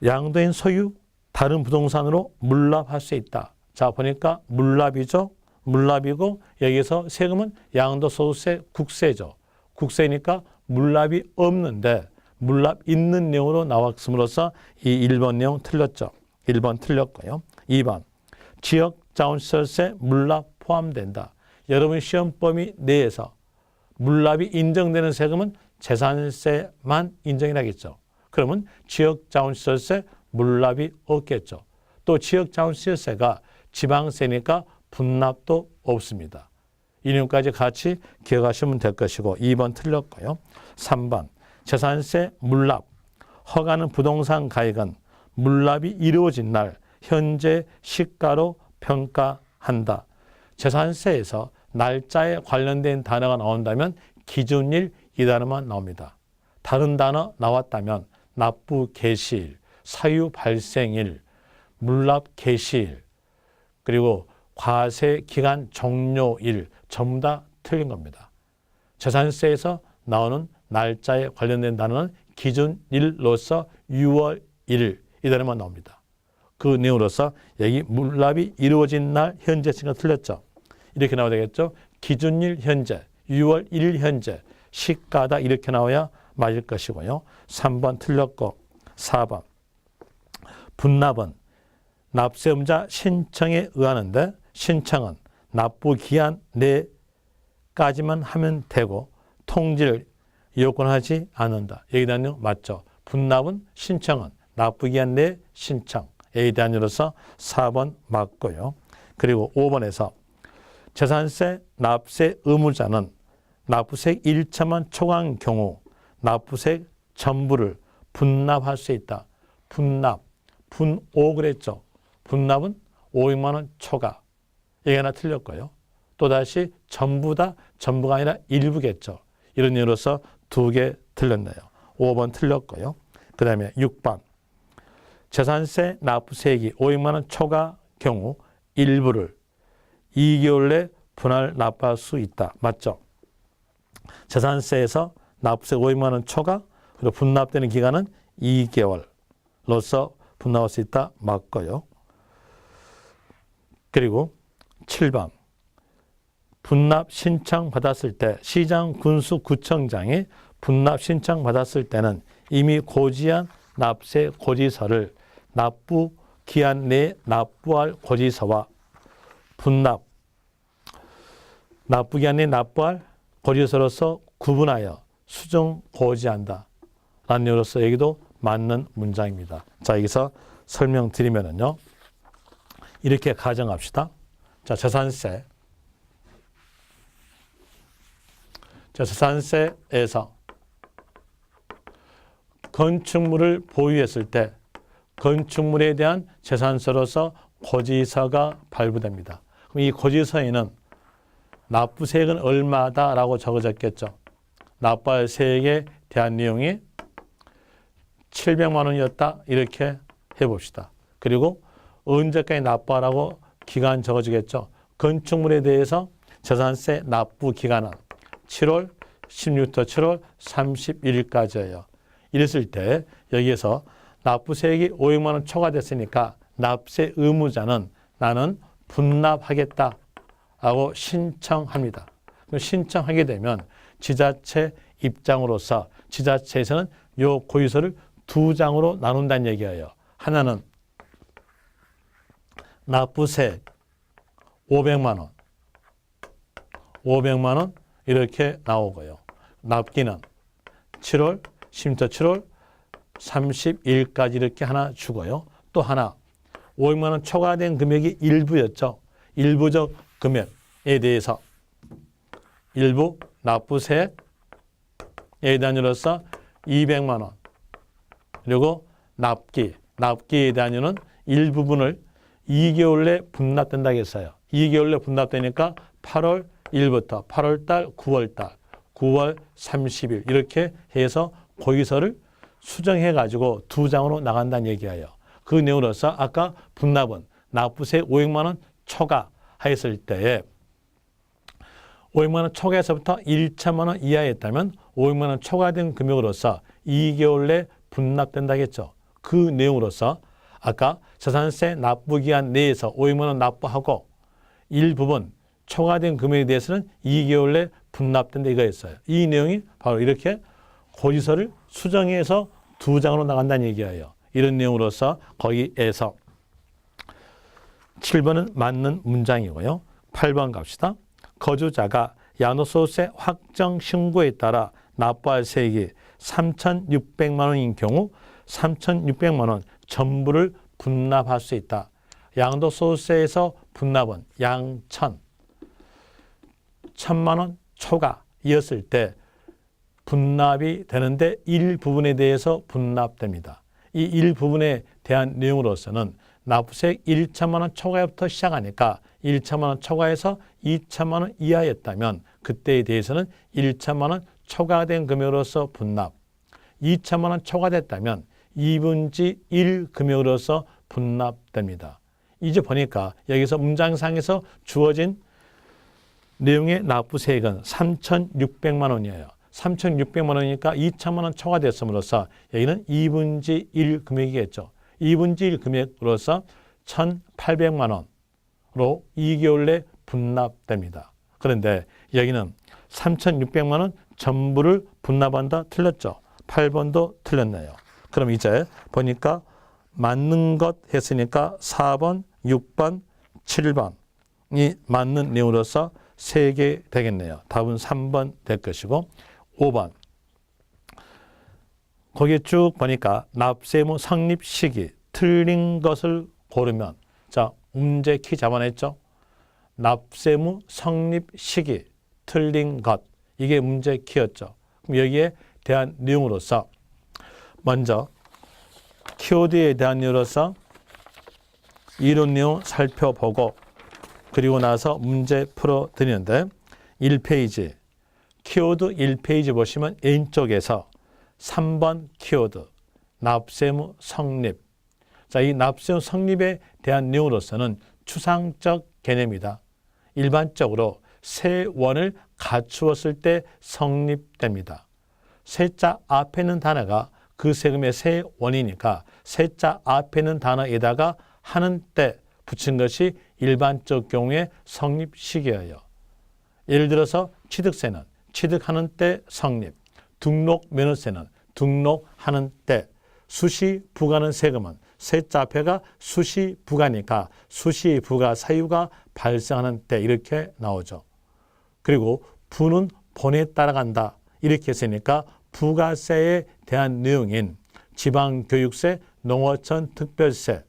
양도인 소유 다른 부동산으로 물납할 수 있다. 자, 보니까 물납이죠. 물납이고 여기서 세금은 양도소득세 국세죠. 국세니까 물납이 없는데 물납 있는 내용으로 나왔음으로써 이 1번 내용 틀렸죠. 1번 틀렸고요. 2번 지역자원시설세 물납 포함된다. 여러분 시험 범위 내에서 물납이 인정되는 세금은 재산세만 인정이라겠죠. 그러면 지역자원시설세 물납이 없겠죠. 또 지역자원시설세가 지방세니까 분납도 없습니다. 이 내용까지 같이 기억하시면 될 것이고 2번 틀렸고요. 3번 재산세 물납 허가는 부동산 가액은 물납이 이루어진 날 현재 시가로 평가한다. 재산세에서 날짜에 관련된 단어가 나온다면 기준일 이 단어만 나옵니다. 다른 단어 나왔다면 납부 개시일, 사유 발생일, 물납 개시일, 그리고 과세 기간 종료일 전부 다 틀린 겁니다. 재산세에서 나오는 날짜에 관련된 단어는 기준일로서 6월 1일 이 단어만 나옵니다. 그 내용으로서 여기 물납이 이루어진 날 현재 시가 틀렸죠. 이렇게 나와야 되겠죠. 기준일 현재, 6월 1일 현재, 시가다 이렇게 나와야 맞을 것이고요. 3번 틀렸고 4번 분납은 납세음자 신청에 의하는데 신청은 납부기한 내까지만 하면 되고 통지를 요건하지 않는다. 여기 대한 내용 맞죠. 분납은 신청은 납부기한 내 신청 A에 대한 이로서 4번 맞고요. 그리고 5번에서 재산세 납세 의무자는 납부세액 1천만 초과한 경우 납부세액 전부를 분납할 수 있다. 분납, 분오 그랬죠. 분납은 500만 원 초과. 이게 하나 틀렸고요. 또다시 전부다, 전부가 아니라 일부겠죠. 이런 이유로서 2개 틀렸네요. 5번 틀렸고요. 그 다음에 6번 재산세 납부세액이 500만 원 초과 경우 일부를 2개월 내 분할 납부할 수 있다. 맞죠? 재산세에서 납부세 500만 원 초과 그리고 분납되는 기간은 2개월로서 분납할 수 있다. 맞고요. 그리고 7번 분납 신청 받았을 때 시장 군수 구청장이 분납 신청 받았을 때는 이미 고지한 납세 고지서를 납부 기한 내에 납부할 고지서와 분납 납부기한 내에 납부할 고지서로서 구분하여 수정 고지한다 라는 내용으로서 여기도 맞는 문장입니다. 자, 여기서 설명드리면은요, 이렇게 가정합시다. 자, 재산세에서 건축물을 보유했을 때 건축물에 대한 재산세로서 고지서가 발부됩니다. 그럼 이 고지서에는 납부세액은 얼마다라고 적어졌겠죠. 납부할 세액에 대한 내용이 700만 원이었다 이렇게 해봅시다. 그리고 언제까지 납부하라고 기간 적어주겠죠. 건축물에 대해서 재산세 납부 기간은 7월 16부터 7월 31일까지예요. 이랬을 때 여기에서 납부세액이 500만 원 초과됐으니까 납세 의무자는 나는 분납하겠다 하고 신청합니다. 그럼 신청하게 되면 지자체 입장으로서 지자체에서는 이 고지서를 두 장으로 나눈다는 얘기예요. 하나는 납부세액 500만 원 이렇게 나오고요. 납기는 7월 10부터 7월 30일까지 이렇게 하나 주고요. 또 하나 500만 원 초과된 금액이 일부였죠. 일부적 금액에 대해서 일부 납부세액에 대한 이유로서 200만 원 그리고 납기에 대한 이유는 일부분을 2개월 내 분납된다고 했어요. 2개월 내 분납되니까 8월 1일부터 8월달, 9월달, 9월 30일 이렇게 해서 고지서를 수정해가지고 두 장으로 나간다는 얘기예요. 그 내용으로서 아까 분납은 납부세 500만 원 초과했을 때에 500만 원 초과해서부터 1천만 원 이하였다면 500만 원 초과된 금액으로서 2개월 내 분납된다겠죠. 그 내용으로서 아까 재산세 납부기한 내에서 500만 원 납부하고 일부분 초과된 금액에 대해서는 2개월 내 분납된다 이거였어요. 이 내용이 바로 이렇게 고지서를 수정해서 두 장으로 나간다는 얘기예요. 이런 내용으로서 거기에서 7번은 맞는 문장이고요. 8번 갑시다. 거주자가 양도소득세 확정 신고에 따라 납부할 세액이 3,600만 원인 경우 3,600만 원 전부를 분납할 수 있다. 양도소득세에서 분납은 양천 1,000만 원 초과이었을 때 분납이 되는데 일부분에 대해서 분납됩니다. 이 일부분에 대한 내용으로서는 납부세액 1천만 원 초과부터 시작하니까 1천만 원 초과해서 2천만 원 이하였다면 그때에 대해서는 1천만 원 초과된 금액으로서 분납, 2천만 원 초과됐다면 2분의 1 금액으로서 분납됩니다. 이제 보니까 여기서 문장상에서 주어진 내용의 납부세액은 3,600만 원이에요. 3,600만 원이니까 2천만 원 초과됐음으로써 여기는 2분의 1 금액이겠죠. 2분의 1 금액으로서 1,800만 원으로 2개월 내 분납됩니다. 그런데 여기는 3,600만 원 전부를 분납한다 틀렸죠. 8번도 틀렸네요. 그럼 이제 보니까 맞는 것 했으니까 4번, 6번, 7번이 맞는 내용으로서 3개 되겠네요. 답은 3번 될 것이고 5번 거기에 쭉 보니까 납세의무 성립 시기 틀린 것을 고르면 자 문제 키 잡아냈죠. 납세의무 성립 시기 틀린 것 이게 문제 키였죠. 그럼 여기에 대한 내용으로서 먼저 키워드에 대한 내용으로서 이론 내용 살펴보고 그리고 나서 문제 풀어드리는데 1페이지 키워드 1페이지 보시면 왼쪽에서 3번 키워드 납세의무 성립. 자, 이 납세의무 성립에 대한 내용으로서는 추상적 개념이다. 일반적으로 세원을 갖추었을 때 성립됩니다. 세자 앞에 있는 단어가 그 세금의 세원이니까 세자 앞에 있는 단어에다가 하는 때 붙인 것이 일반적 경우의 성립 시기예요. 예를 들어서 취득세는 취득하는 때 성립, 등록면허세는 등록하는 때, 수시 부과하는 세금은 세자 앞에가 수시 부과니까 수시 부과 사유가 발생하는 때 이렇게 나오죠. 그리고 부는 본에 따라간다. 이렇게 했으니까 부가세에 대한 내용인 지방교육세, 농어촌 특별세,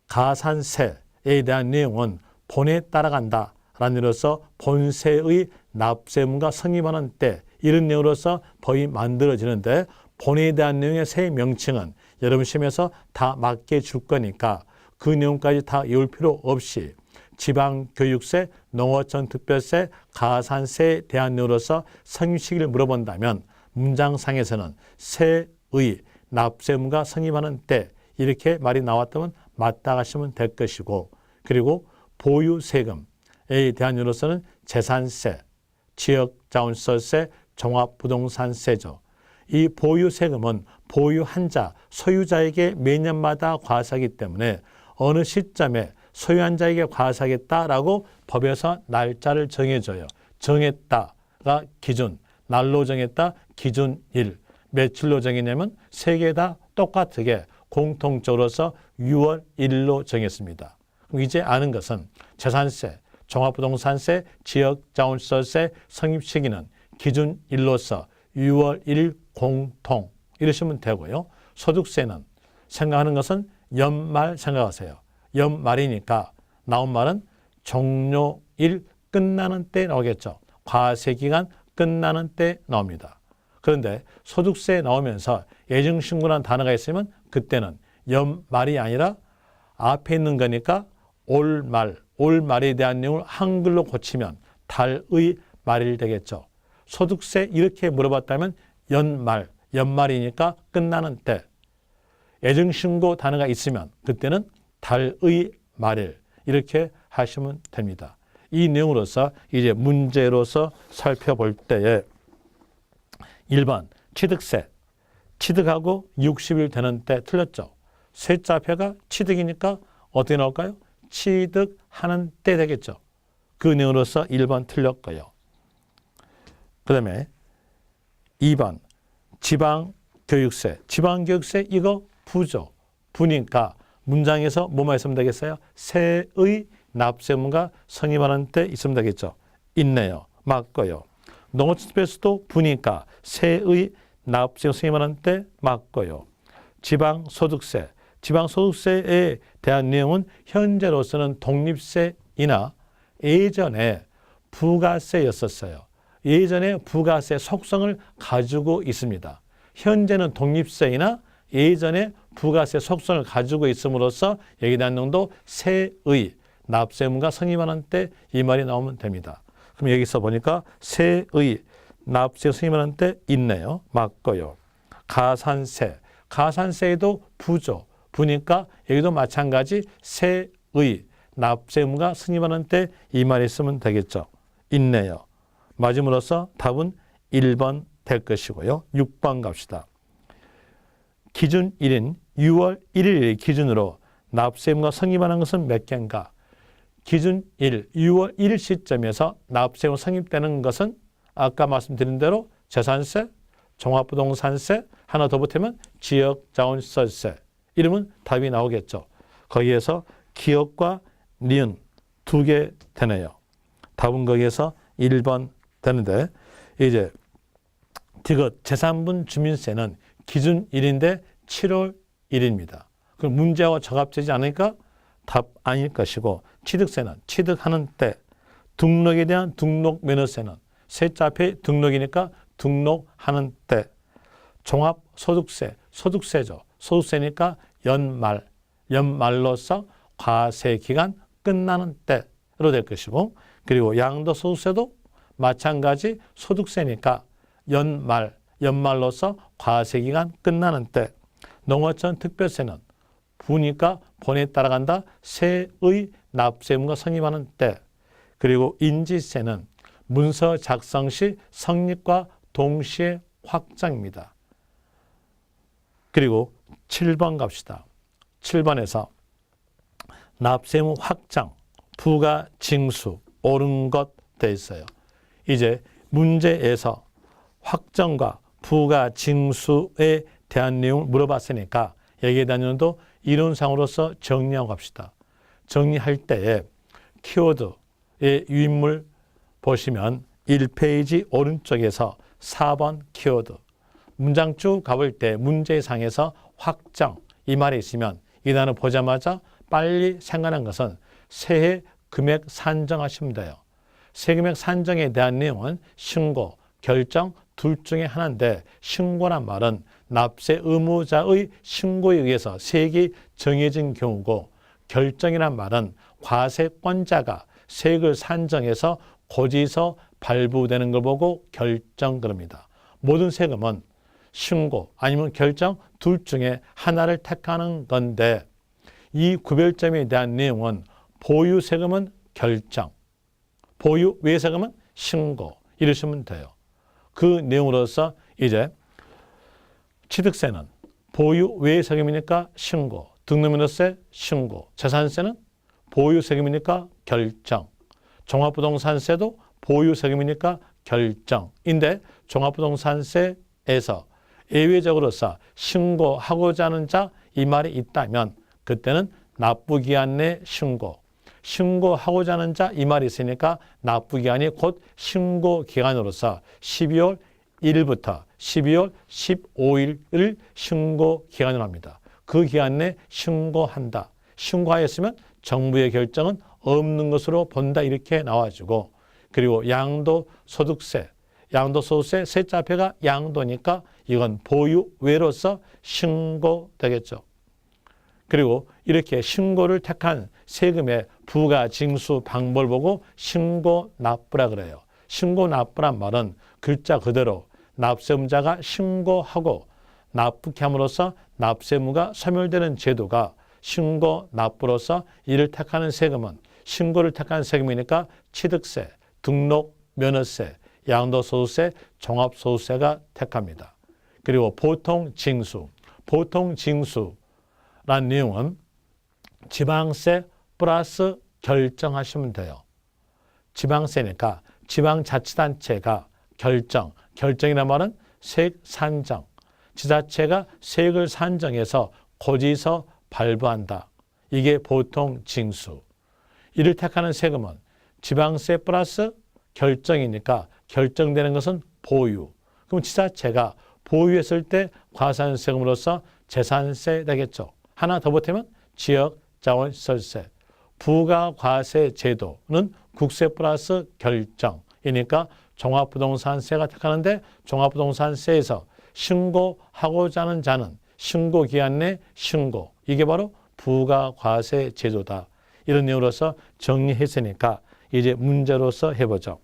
가산세에 대한 내용은 본에 따라간다 라는 의미로서 본세의 납세문과 성립하는 때 이런 내용으로서 법이 만들어지는데 본에 대한 내용의 세 명칭은 여러분 시험에서 다 맞게 줄 거니까 그 내용까지 다 외울 필요 없이 지방교육세, 농어촌 특별세, 가산세에 대한 내용으로서 성립 시기를 물어본다면 문장상에서는 세의 납세문과 성립하는 때 이렇게 말이 나왔다면 맞다 하시면 될 것이고, 그리고 보유세금에 대한 내용으로서는 재산세, 지역자원시설세, 종합부동산세죠. 이 보유세금은 보유한 자, 소유자에게 매년마다 과세하기 때문에 어느 시점에 소유한 자에게 과세하겠다라고 법에서 날짜를 정해줘요. 정했다가 기준, 날로 정했다 기준일, 며칠로 정했냐면 세 개 다 똑같게 공통적으로서 6월 1일로 정했습니다. 그럼 이제 아는 것은 재산세, 종합부동산세, 지역자원시설세 성립 시기는 기준일로서 6월 1일 공통 이러시면 되고요. 소득세는 생각하는 것은 연말 생각하세요. 연말이니까 나온 말은 종료일 끝나는 때 나오겠죠. 과세기간 끝나는 때 나옵니다. 그런데 소득세 나오면서 예정신고라는 단어가 있으면 그때는 연말이 아니라 앞에 있는 거니까 올말, 올말에 대한 내용을 한글로 고치면 달의 말일 되겠죠. 소득세 이렇게 물어봤다면 연말, 연말이니까 끝나는 때. 예정신고 단어가 있으면 그때는 달의 말일 이렇게 하시면 됩니다. 이 내용으로서 이제 문제로서 살펴볼 때에 1번 취득세, 취득하고 60일 되는 때 틀렸죠. 세자표가 취득이니까 어떻게 나올까요? 취득하는 때 되겠죠. 그 내용으로서 1번 틀렸고요. 그 다음에 2번 지방교육세, 지방교육세 이거 부죠. 부니까 문장에서 뭐만 있으면 되겠어요? 세의 납세문과 성립하는 때 있으면 되겠죠. 있네요. 맞고요. 농어촌특별세도 부니까 세의 납세문 성립하는 때 맞고요. 지방소득세, 지방소득세에 대한 내용은 현재로서는 독립세이나 예전에 부가세였었어요. 예전에 부가세 속성을 가지고 있습니다. 현재는 독립세이나 예전에 부가세 속성을 가지고 있음으로써 여기에 대한 내용도 세의 납세문과 성립하는 때 이 말이 나오면 됩니다. 그럼 여기서 보니까 세의 납세 성립하는 때 있네요. 맞고요. 가산세, 가산세에도 부죠. 부니까 여기도 마찬가지 세의 납세문과 성립하는 때 이 말이 있으면 되겠죠. 있네요. 맞음으로써 답은 1번 될 것이고요. 6번 갑시다. 기준일인 6월 1일 기준으로 납세문과 성립하는 것은 몇 개인가? 기준일 6월 1일 시점에서 납세문 성립되는 것은 아까 말씀드린 대로 재산세, 종합부동산세, 하나 더 보태면 지역자원시설세. 이러면 답이 나오겠죠. 거기에서 기억과 니은 두 개 되네요. 답은 거기에서 1번 되는데 이제 디귿 재산분 주민세는 기준일인데 7월 1일입니다. 그럼 문제와 적합되지 않으니까 답 아닐 것이고 취득세는 취득하는 때 등록에 대한 등록면허세는 세자 앞에 등록이니까 등록하는 때 종합소득세, 소득세죠. 소득세니까 연말, 연말로서 과세기간 끝나는 때로 될 것이고 그리고 양도소득세도 마찬가지 소득세니까 연말, 연말로서 과세기간 끝나는 때 농어촌 특별세는 부니까 본에 따라간다 세의 납세문과 성립하는 때 그리고 인지세는 문서 작성 시 성립과 동시에 확정입니다. 그리고 7번 갑시다. 7번에서 납세문 확정, 부가 징수, 옳은 것 돼 있어요. 이제 문제에서 확정과 부가 징수에 대한 내용을 물어봤으니까 여기에 대한 내용도 이론상으로서 정리하고 갑시다. 정리할 때에 키워드의 유인물 보시면 1페이지 오른쪽에서 4번 키워드. 문장 쭉 가볼 때 문제상에서 확정 이 말이 있으면 이 단어 보자마자 빨리 생각나는 것은 세해 금액 산정하시면 돼요. 세금액 산정에 대한 내용은 신고, 결정 둘 중에 하나인데 신고란 말은 납세 의무자의 신고에 의해서 세액이 정해진 경우고 결정이란 말은 과세권자가 세액을 산정해서 고지서 발부되는 걸 보고 결정 그럽니다. 모든 세금은 신고 아니면 결정 둘 중에 하나를 택하는 건데 이 구별점에 대한 내용은 보유세금은 결정, 보유 외세금은 신고 이러시면 돼요. 그 내용으로서 이제 취득세는 보유 외세금이니까 신고, 등록면허세 신고, 재산세는 보유세금이니까 결정, 종합부동산세도 보유세금이니까 결정인데 종합부동산세에서 예외적으로서 신고하고자 하는 자 이 말이 있다면 그때는 납부기한 내 신고, 신고하고자 하는 자 이 말이 있으니까 납부기한이 곧 신고기간으로서 12월 1일부터 12월 15일을 신고기간으로 합니다. 그 기간 내 신고한다. 신고하였으면 정부의 결정은 없는 것으로 본다 이렇게 나와주고 그리고 양도소득세, 양도소득세 세자표가 양도니까 이건 보유외로서 신고되겠죠. 그리고 이렇게 신고를 택한 세금의 부가징수 방법을 보고 신고납부라 그래요. 신고납부란 말은 글자 그대로 납세의무자가 신고하고 납부케 함으로써 납세의무가 소멸되는 제도가 신고납부로서 이를 택하는 세금은 신고를 택한 세금이니까 취득세, 등록, 면허세, 양도소득세, 종합소득세가 택합니다. 그리고 보통징수, 보통징수란 내용은 지방세 플러스 결정하시면 돼요. 지방세니까 지방자치단체가 결정이란 말은 세액 산정, 지자체가 세액을 산정해서 고지서 발부한다. 이게 보통징수. 이를 택하는 세금은 지방세 플러스 결정이니까 결정되는 것은 보유. 그럼 지자체가 보유했을 때 과산세금으로서 재산세 되겠죠. 하나 더 보태면 지역자원시설세. 부가과세 제도는 국세 플러스 결정이니까 종합부동산세가 택하는데 종합부동산세에서 신고하고자 하는 자는 신고기한 내 신고. 이게 바로 부가과세 제도다. 이런 내용으로서 정리했으니까 이제 문제로서 해보죠.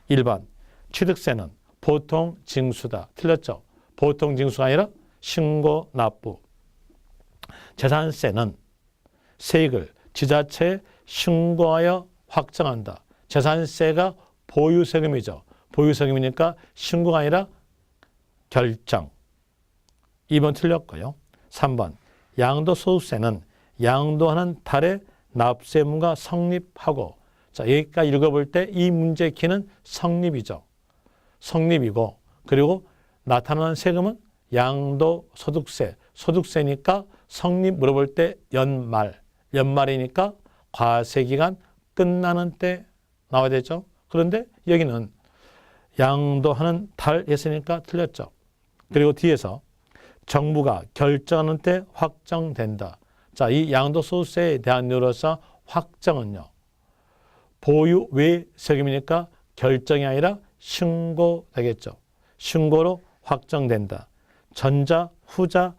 1번 취득세는 보통징수다. 틀렸죠? 보통징수가 아니라 신고납부. 재산세는 세액을 지자체에 신고하여 확정한다. 재산세가 보유세금이죠. 보유세금이니까 신고가 아니라 결정. 2번 틀렸고요. 3번 양도소득세는 양도하는 달에 납세의무가 성립하고 자 여기까지 읽어볼 때 이 문제의 키는 성립이죠. 성립이고 그리고 나타나는 세금은 양도소득세, 소득세니까 성립 물어볼 때 연말이니까 과세기간 끝나는 때 나와야 되죠. 그런데 여기는 양도하는 달 했으니까 틀렸죠. 그리고 뒤에서 정부가 결정하는 때 확정된다. 자, 이 양도소득세에 대한 내용으로서 확정은요. 보유 외 세금이니까 결정이 아니라 신고되겠죠. 신고로 확정된다. 전자, 후자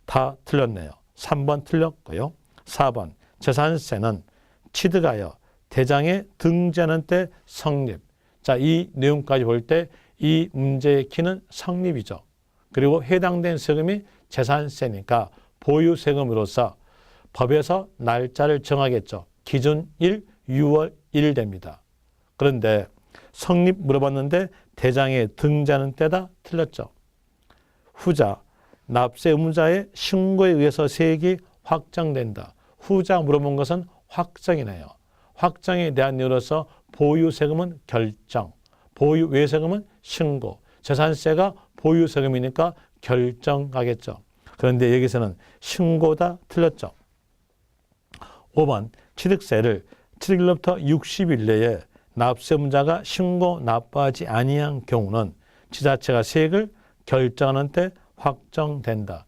다 틀렸네요. 3번 틀렸고요. 4번 재산세는 취득하여 대장에 등재하는 때 성립. 자, 이 내용까지 볼 때 이 문제의 키는 성립이죠. 그리고 해당된 세금이 재산세니까 보유세금으로서 법에서 날짜를 정하겠죠. 기준일 6월 1일 됩니다. 그런데 성립 물어봤는데 대장에 등재하는 때다 틀렸죠. 후자, 납세 의무자의 신고에 의해서 세액이 확정된다. 후자 물어본 것은 확정이네요. 확정에 대한 이유로서 보유세금은 결정, 보유 외세금은 신고, 재산세가 보유세금이니까 결정하겠죠. 그런데 여기서는 신고다 틀렸죠. 5번 취득세를 취득일로부터 60일 내에 납세의무자가 신고 납부하지 아니한 경우는 지자체가 세액을 결정하는 때 확정된다.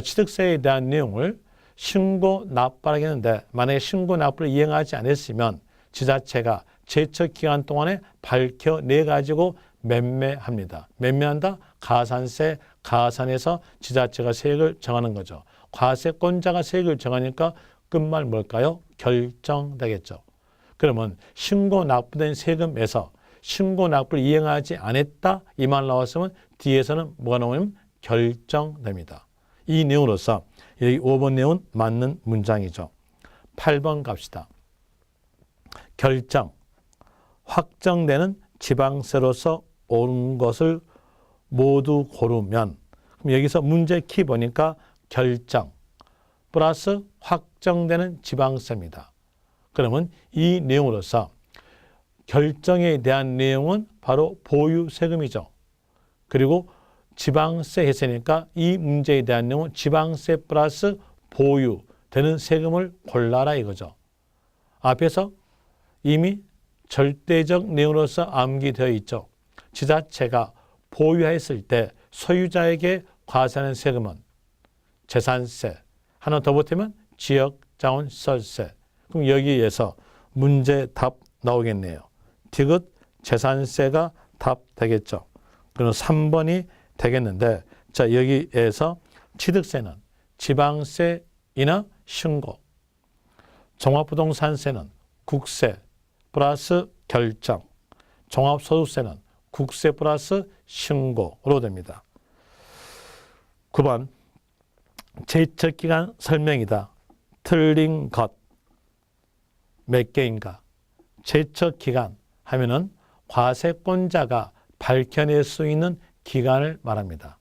취득세에 대한 내용을 신고 납부를 하겠는데 만약에 신고 납부를 이행하지 않았으면 지자체가 제척기간 동안에 밝혀내가지고 매매합니다. 매매한다? 가산세, 가산해서 지자체가 세액을 정하는 거죠. 과세권자가 세액을 정하니까 끝말 뭘까요? 결정되겠죠. 그러면 신고 납부된 세금에서 신고 납부를 이행하지 않았다 이 말 나왔으면 뒤에서는 뭐가 나오냐면 결정됩니다. 이 내용으로서 여기 5번 내용은 맞는 문장이죠. 8번 갑시다. 결정, 확정되는 지방세로서 옳은 것을 모두 고르면 그럼 여기서 문제 키 보니까 결정 플러스 확정되는 지방세입니다. 그러면 이 내용으로서 결정에 대한 내용은 바로 보유세금이죠. 그리고 지방세 했으니까 이 문제에 대한 내용은 지방세 플러스 보유되는 세금을 골라라 이거죠. 앞에서 이미 절대적 내용으로서 암기되어 있죠. 지자체가 보유했을 때 소유자에게 과세하는 세금은 재산세, 하나 더 보태면 지역자원세세. 그럼 여기에서 문제 답 나오겠네요. 디귿 재산세가 답 되겠죠. 그럼 3번이 되겠는데 자 여기에서 취득세는 지방세이나 신고, 종합부동산세는 국세 플러스 결정, 종합소득세는 국세 플러스 신고로 됩니다. 9번 제척기간 설명이다. 틀린 것 몇 개인가? 제척기간 하면은 과세권자가 밝혀낼 수 있는 기간을 말합니다.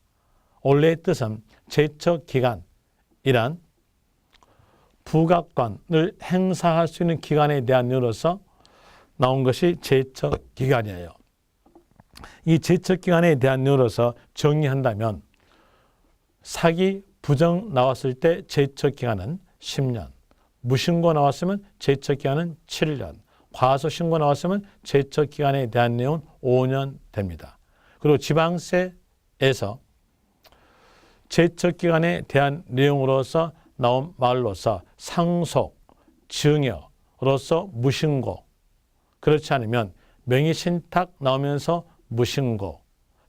원래의 뜻은 제척기간이란 부가권을 행사할 수 있는 기간에 대한 이유로서 나온 것이 제척기간이에요. 이 제척기간에 대한 이유로서 정의한다면 사기, 부정 나왔을 때 제척기간은 10년, 무신고 나왔으면 제척기간은 7년, 과소신고 나왔으면 제척기간에 대한 내용은 5년 됩니다. 그리고 지방세에서 제척기간에 대한 내용으로서 나온 말로서 상속, 증여로서 무신고, 그렇지 않으면 명의신탁 나오면서 무신고,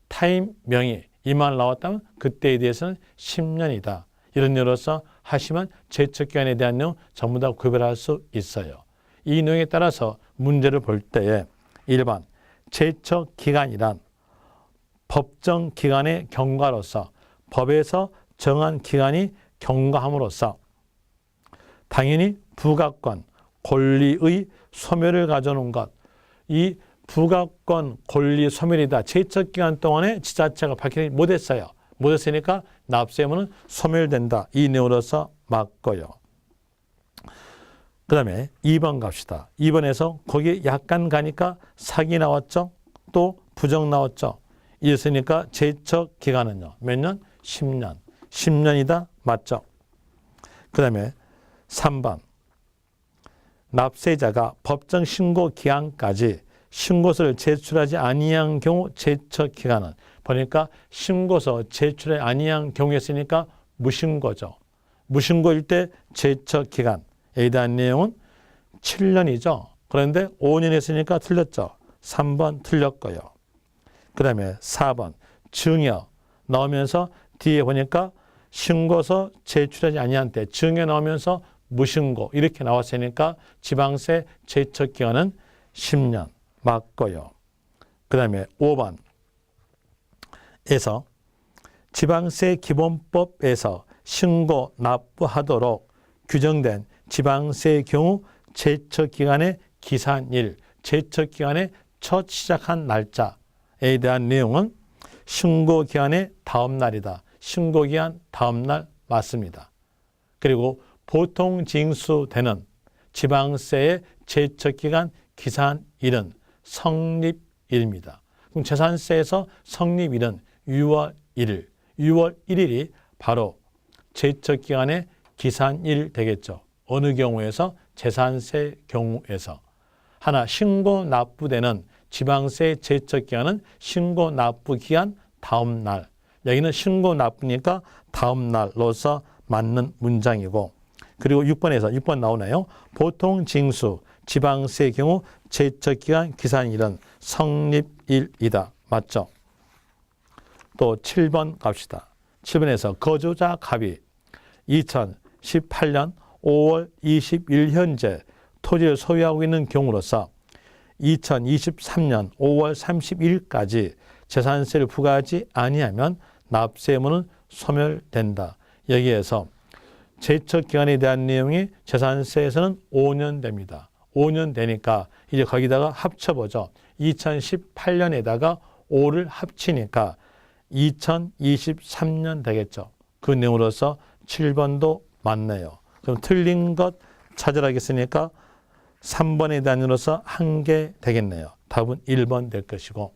타임 명의 이 말 나왔다면 그때에 대해서는 10년이다. 이런 예로서 하시면 제척기간에 대한 내용 전부 다 구별할 수 있어요. 이 내용에 따라서 문제를 볼 때에 1번 제척기간이란 법정 기간의 경과로서 법에서 정한 기간이 경과함으로써 당연히 부가권, 권리의 소멸을 가져오는 것, 이 부가권, 권리 소멸이다. 제척기간 동안에 지자체가 밝히지 못했어요. 못했으니까 납세 의무는 소멸된다. 이 내용으로서 맞고요. 그 다음에 2번 갑시다. 2번에서 거기에 약간 가니까 사기 나왔죠. 또 부정 나왔죠. 이랬으니까 제척기간은요. 몇 년? 10년. 10년이다. 맞죠. 그 다음에 3번 납세자가 법정 신고 기한까지 신고서를 제출하지 아니한 경우 제척기간은 보니까 신고서 제출에 아니한 경우였으니까 무신고죠. 무신고일 때 제척기간에 대한 내용은 7년이죠. 그런데 5년 했으니까 틀렸죠. 3번 틀렸고요. 그 다음에 4번 증여 나오면서 뒤에 보니까 신고서 제출하지 아니한 때 증여 나오면서 무신고 이렇게 나왔으니까 지방세 제척기간은 10년 맞고요. 그 다음에 5번에서 지방세 기본법에서 신고 납부하도록 규정된 지방세의 경우 제척기간의 기산일, 제척기간의 첫 시작한 날짜에 대한 내용은 신고기한의 다음 날이다. 신고기한 다음 날 맞습니다. 그리고 보통 징수되는 지방세의 제척기간 기산일은 성립일입니다. 그럼 재산세에서 성립일은 6월 1일, 6월 1일이 바로 제척기간의 기산일 되겠죠. 어느 경우에서 재산세 경우에서 하나 신고 납부되는 지방세 제척기한은 신고 납부 기한 다음 날. 여기는 신고 납부니까 다음 날로서 맞는 문장이고, 그리고 6번 나오네요. 보통 징수 지방세의 경우 제척기한 기산일은 성립일이다. 맞죠? 또 7번 갑시다. 7번에서 거주자 갑이 2018년 5월 20일 현재 토지를 소유하고 있는 경우로서 2023년 5월 31일까지 재산세를 부과하지 아니하면 납세 의무는 소멸된다. 여기에서 제척기간에 대한 내용이 재산세에서는 5년 됩니다. 5년 되니까 이제 거기다가 합쳐보죠. 2018년에다가 5를 합치니까 2023년 되겠죠. 그 내용으로서 7번도 맞네요. 그럼 틀린 것 찾으라 했으니까 3번에 대한 으로서 한 개 되겠네요. 답은 1번 될 것이고,